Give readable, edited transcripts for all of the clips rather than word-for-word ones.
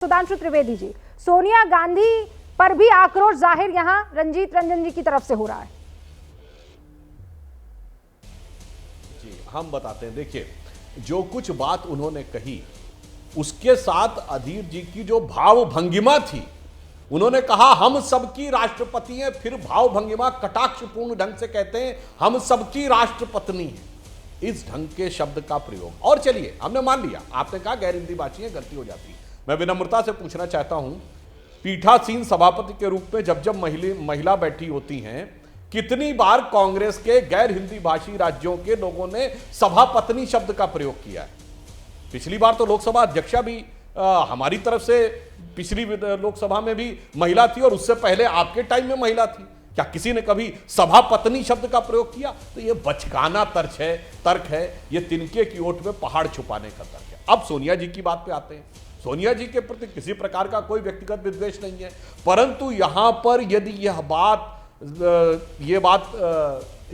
सुधांशु त्रिवेदी जी, सोनिया गांधी पर भी आक्रोश जाहिर यहां रंजीत रंजन जी की तरफ से हो रहा है। जी हम बताते हैं, देखिए जो कुछ बात उन्होंने कही उसके साथ अधीर जी की जो भाव भंगिमा थी, उन्होंने कहा हम सबकी राष्ट्रपति हैं, फिर भाव भंगिमा कटाक्षपूर्ण ढंग से कहते हैं हम सबकी राष्ट्रपत्नी हैं। इस ढंग के शब्द का प्रयोग, और चलिए हमने मान लिया, आपने कहा गैर हिंदी भाषी है, गलती हो जाती है। मैं विनम्रता से पूछना चाहता हूं, पीठासीन सभापति के रूप में जब जब महिला बैठी होती हैं, कितनी बार कांग्रेस के गैर हिंदी भाषी राज्यों के लोगों ने सभापत्नी शब्द का प्रयोग किया है? पिछली बार तो लोकसभा अध्यक्षा भी हमारी तरफ से पिछली लोकसभा में भी महिला थी, और उससे पहले आपके टाइम में महिला थी। क्या किसी ने कभी सभापत्नी शब्द का प्रयोग किया? तो यह बचकाना तर्क है, यह तिनके की ओट में पहाड़ छुपाने का तर्क है। अब सोनिया जी की बात पे आते हैं। सोनिया जी के प्रति किसी प्रकार का कोई व्यक्तिगत विद्वेष नहीं है, परंतु यहां पर यदि यह बात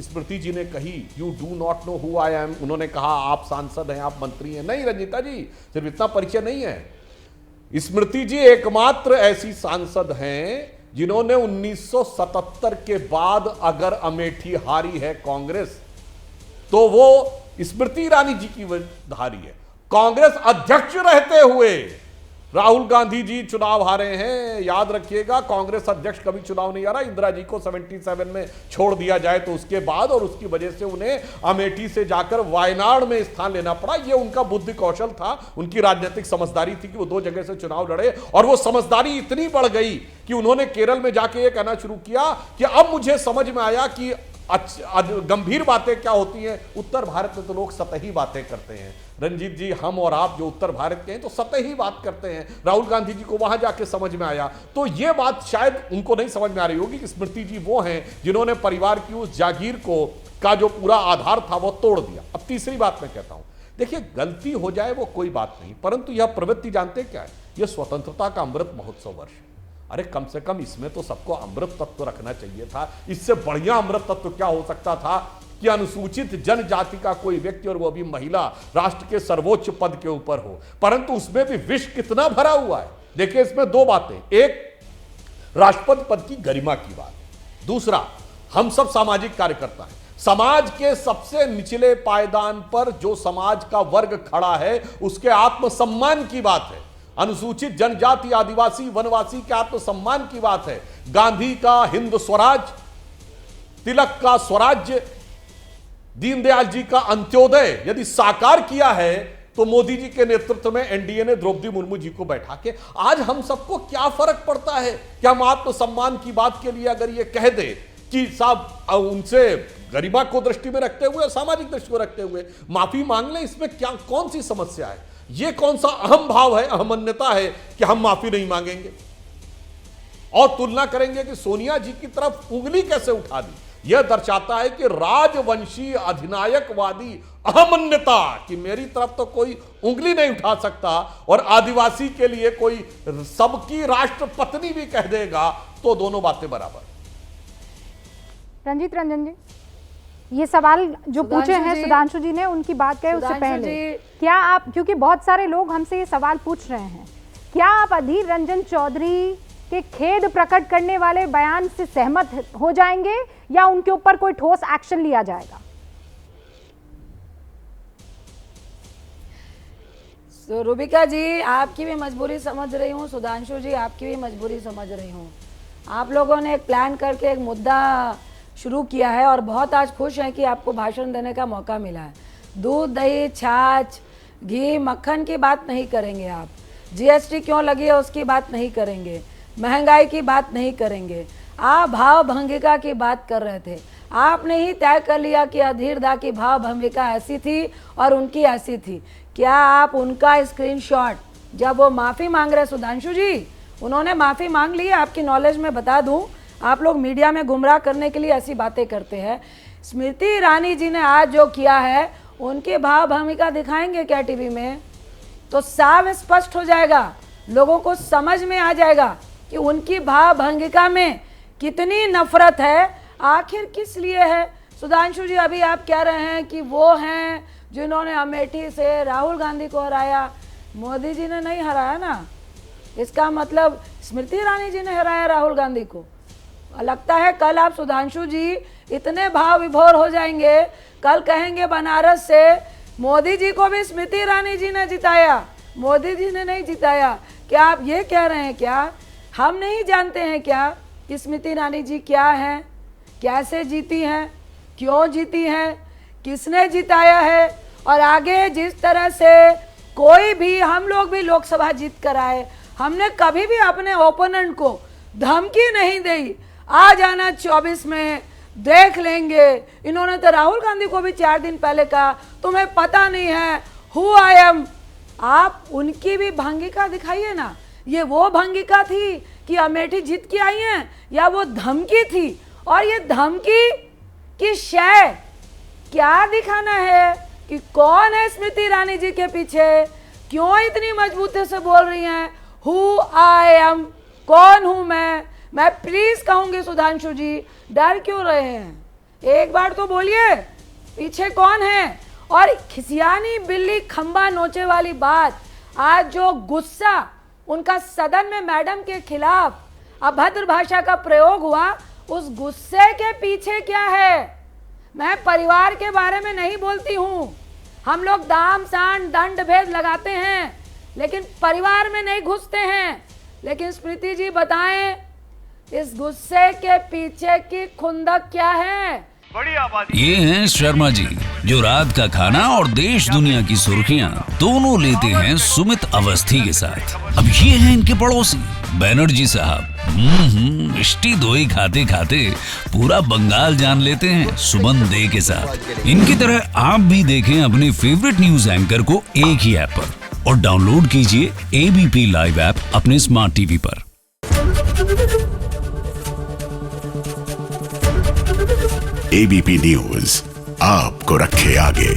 स्मृति जी ने कही, you do not know who I am, उन्होंने कहा आप सांसद हैं, आप मंत्री हैं। नहीं रंजीता जी, सिर्फ इतना परिचय नहीं है। स्मृति जी एकमात्र ऐसी सांसद हैं जिन्होंने 1977 के बाद अगर अमेठी हारी है कांग्रेस, तो वो स्मृति ईरानी जी की हारी है। कांग्रेस अध्यक्ष रहते हुए राहुल गांधी जी चुनाव हारे हैं। याद रखिएगा, कांग्रेस अध्यक्ष कभी चुनाव नहीं हारा। इंदिरा जी को 77 में छोड़ दिया जाए तो उसके बाद, और उसकी वजह से उन्हें अमेठी से जाकर वायनाड में स्थान लेना पड़ा। यह उनका बुद्धि कौशल था, उनकी राजनीतिक समझदारी थी कि वो दो जगह से चुनाव लड़े, और वो समझदारी इतनी बढ़ गई कि उन्होंने केरल में जाके ये कहना शुरू किया कि अब मुझे समझ में आया कि गंभीर बातें क्या होती हैं। उत्तर भारत में तो लोग सतही बातें करते हैं। रंजीत जी, हम और आप जो उत्तर भारत के हैं तो सतही बात करते हैं। राहुल गांधी जी को वहां जाके समझ में आया, तो यह बात शायद उनको नहीं समझ में आ रही होगी कि स्मृति जी वो हैं जिन्होंने परिवार की उस जागीर का जो पूरा आधार था वो तोड़ दिया। अब तीसरी बात मैं कहता हूं, देखिए गलती हो जाए वो कोई बात नहीं, परंतु यह प्रवृत्ति जानते क्या है? यह स्वतंत्रता का अमृत महोत्सव वर्ष है। अरे कम से कम इसमें तो सबको अमृत तत्व रखना चाहिए था। इससे बढ़िया अमृत तत्व क्या हो सकता था कि अनुसूचित जनजाति का कोई व्यक्ति, और वो भी महिला, राष्ट्र के सर्वोच्च पद के ऊपर हो। परंतु उसमें भी विष कितना भरा हुआ है। देखिए इसमें दो बातें, एक राष्ट्रपति पद की गरिमा की बात, दूसरा हम सब सामाजिक कार्यकर्ता हैं। समाज के सबसे निचले पायदान पर जो समाज का वर्ग खड़ा है उसके आत्मसम्मान की बात है। अनुसूचित जनजाति, आदिवासी, वनवासी के आत्मसम्मान की बात है। गांधी का हिंद स्वराज, तिलक का स्वराज्य, दीनदयाल जी का अंत्योदय यदि साकार किया है, तो मोदी जी के नेतृत्व में एनडीए ने द्रौपदी मुर्मू जी को बैठा के, आज हम सबको क्या फर्क पड़ता है कि हम आत्मसम्मान की बात के लिए अगर ये कह दे कि साहब उनसे गरिमा को दृष्टि में रखते हुए, सामाजिक दृष्टि को रखते हुए माफी मांग लें, इसमें क्या कौन सी समस्या है? ये कौन सा अहम भाव है, अहमन्यता है कि हम माफी नहीं मांगेंगे और तुलना करेंगे कि सोनिया जी की तरफ उंगली कैसे उठा दी? यह दर्शाता है कि राजवंशी अधिनायकवादी अहमन्यता कि मेरी तरफ तो कोई उंगली नहीं उठा सकता, और आदिवासी के लिए कोई सबकी राष्ट्रपत्नी भी कह देगा, तो दोनों बातें बराबर। रंजीत रंजन जी, ये सवाल जो पूछे हैं सुधांशु जी ने, उनकी बात कहे उससे पहले क्या आप, क्योंकि बहुत सारे लोग हमसे ये सवाल पूछ रहे हैं, क्या आप अधीर रंजन चौधरी के खेद प्रकट करने वाले बयान से सहमत हो जाएंगे या उनके ऊपर कोई ठोस एक्शन लिया जाएगा? तो रूबिका जी, आपकी भी मजबूरी समझ रही हूँ, सुधांशु जी आपकी भी मजबूरी समझ रही हूँ। आप लोगों ने एक प्लान करके एक मुद्दा शुरू किया है और बहुत आज खुश हैं कि आपको भाषण देने का मौका मिला है। दूध, दही, छाछ, घी, मक्खन की बात नहीं करेंगे आप, जीएसटी क्यों लगी है उसकी बात नहीं करेंगे, महंगाई की बात नहीं करेंगे, आप भाव भंगिका की बात कर रहे थे। आपने ही तय कर लिया कि अधीर दा की भाव भंगिका ऐसी थी और उनकी ऐसी थी। क्या आप उनका स्क्रीनशॉट, जब वो माफ़ी मांग रहे, सुधांशु जी उन्होंने माफ़ी मांग ली है, आपकी नॉलेज में बता दूं, आप लोग मीडिया में गुमराह करने के लिए ऐसी बातें करते हैं। स्मृति ईरानी जी ने आज जो किया है, उनके भाव भूमिका दिखाएंगे क्या टीवी में, तो साफ स्पष्ट हो जाएगा, लोगों को समझ में आ जाएगा कि उनकी भाव भंगिका में कितनी नफरत है, आखिर किस लिए है। सुधांशु जी, अभी आप कह रहे हैं कि वो हैं जिन्होंने अमेठी से राहुल गांधी को हराया, मोदी जी ने नहीं हराया ना। इसका मतलब स्मृति ईरानी जी ने हराया राहुल गांधी को। लगता है कल आप सुधांशु जी इतने भाव विभोर हो जाएंगे, कल कहेंगे बनारस से मोदी जी को भी स्मृति ईरानी जी ने जिताया, मोदी जी ने नहीं जिताया। क्या आप ये कह रहे हैं क्या हम नहीं जानते हैं क्या कि स्मृति ईरानी जी क्या है, कैसे जीती हैं, क्यों जीती हैं, किसने जिताया है? और आगे जिस तरह से कोई भी, हम लोग भी लोकसभा जीत कर आए, हमने कभी भी अपने ओपोनेंट को धमकी नहीं दी आ जाना 24 में देख लेंगे। इन्होंने तो राहुल गांधी को भी 4 दिन पहले कहा तुम्हें पता नहीं है हु आई एम। आप उनकी भी भंगिका दिखाइए ना, ये वो भंगिका थी कि अमेठी जीत के आई हैं या वो धमकी थी? और ये धमकी की शय क्या दिखाना है कि कौन है स्मृति ईरानी जी के पीछे, क्यों इतनी मजबूती से बोल रही हैं हु आई एम, कौन हूं मैं प्लीज कहूंगी सुधांशु जी डर क्यों रहे हैं? एक बार तो बोलिए पीछे कौन है? और खिसियानी बिल्ली खंबा नोचे वाली बात, आज जो गुस्सा उनका सदन में मैडम के खिलाफ अभद्र भाषा का प्रयोग हुआ, उस गुस्से के पीछे क्या है? मैं परिवार के बारे में नहीं बोलती हूँ, हम लोग दाम सांड दंड भेद लगाते हैं लेकिन परिवार में नहीं घुसते हैं। लेकिन स्मृति जी बताएं इस गुस्से के पीछे की खुंदक क्या है? ये हैं शर्मा जी जो रात का खाना और देश दुनिया की सुर्खियां दोनों लेते हैं सुमित अवस्थी के साथ। अब ये हैं इनके पड़ोसी बनर्जी साहब। मिष्टी दोई खाते खाते पूरा बंगाल जान लेते हैं सुमन दे के साथ। इनकी तरह आप भी देखें अपने फेवरेट न्यूज एंकर को एक ही ऐप पर और डाउनलोड कीजिए एबीपी लाइव ऐप अपने स्मार्ट टीवी पर। एबीपी न्यूज आपको रखे आगे।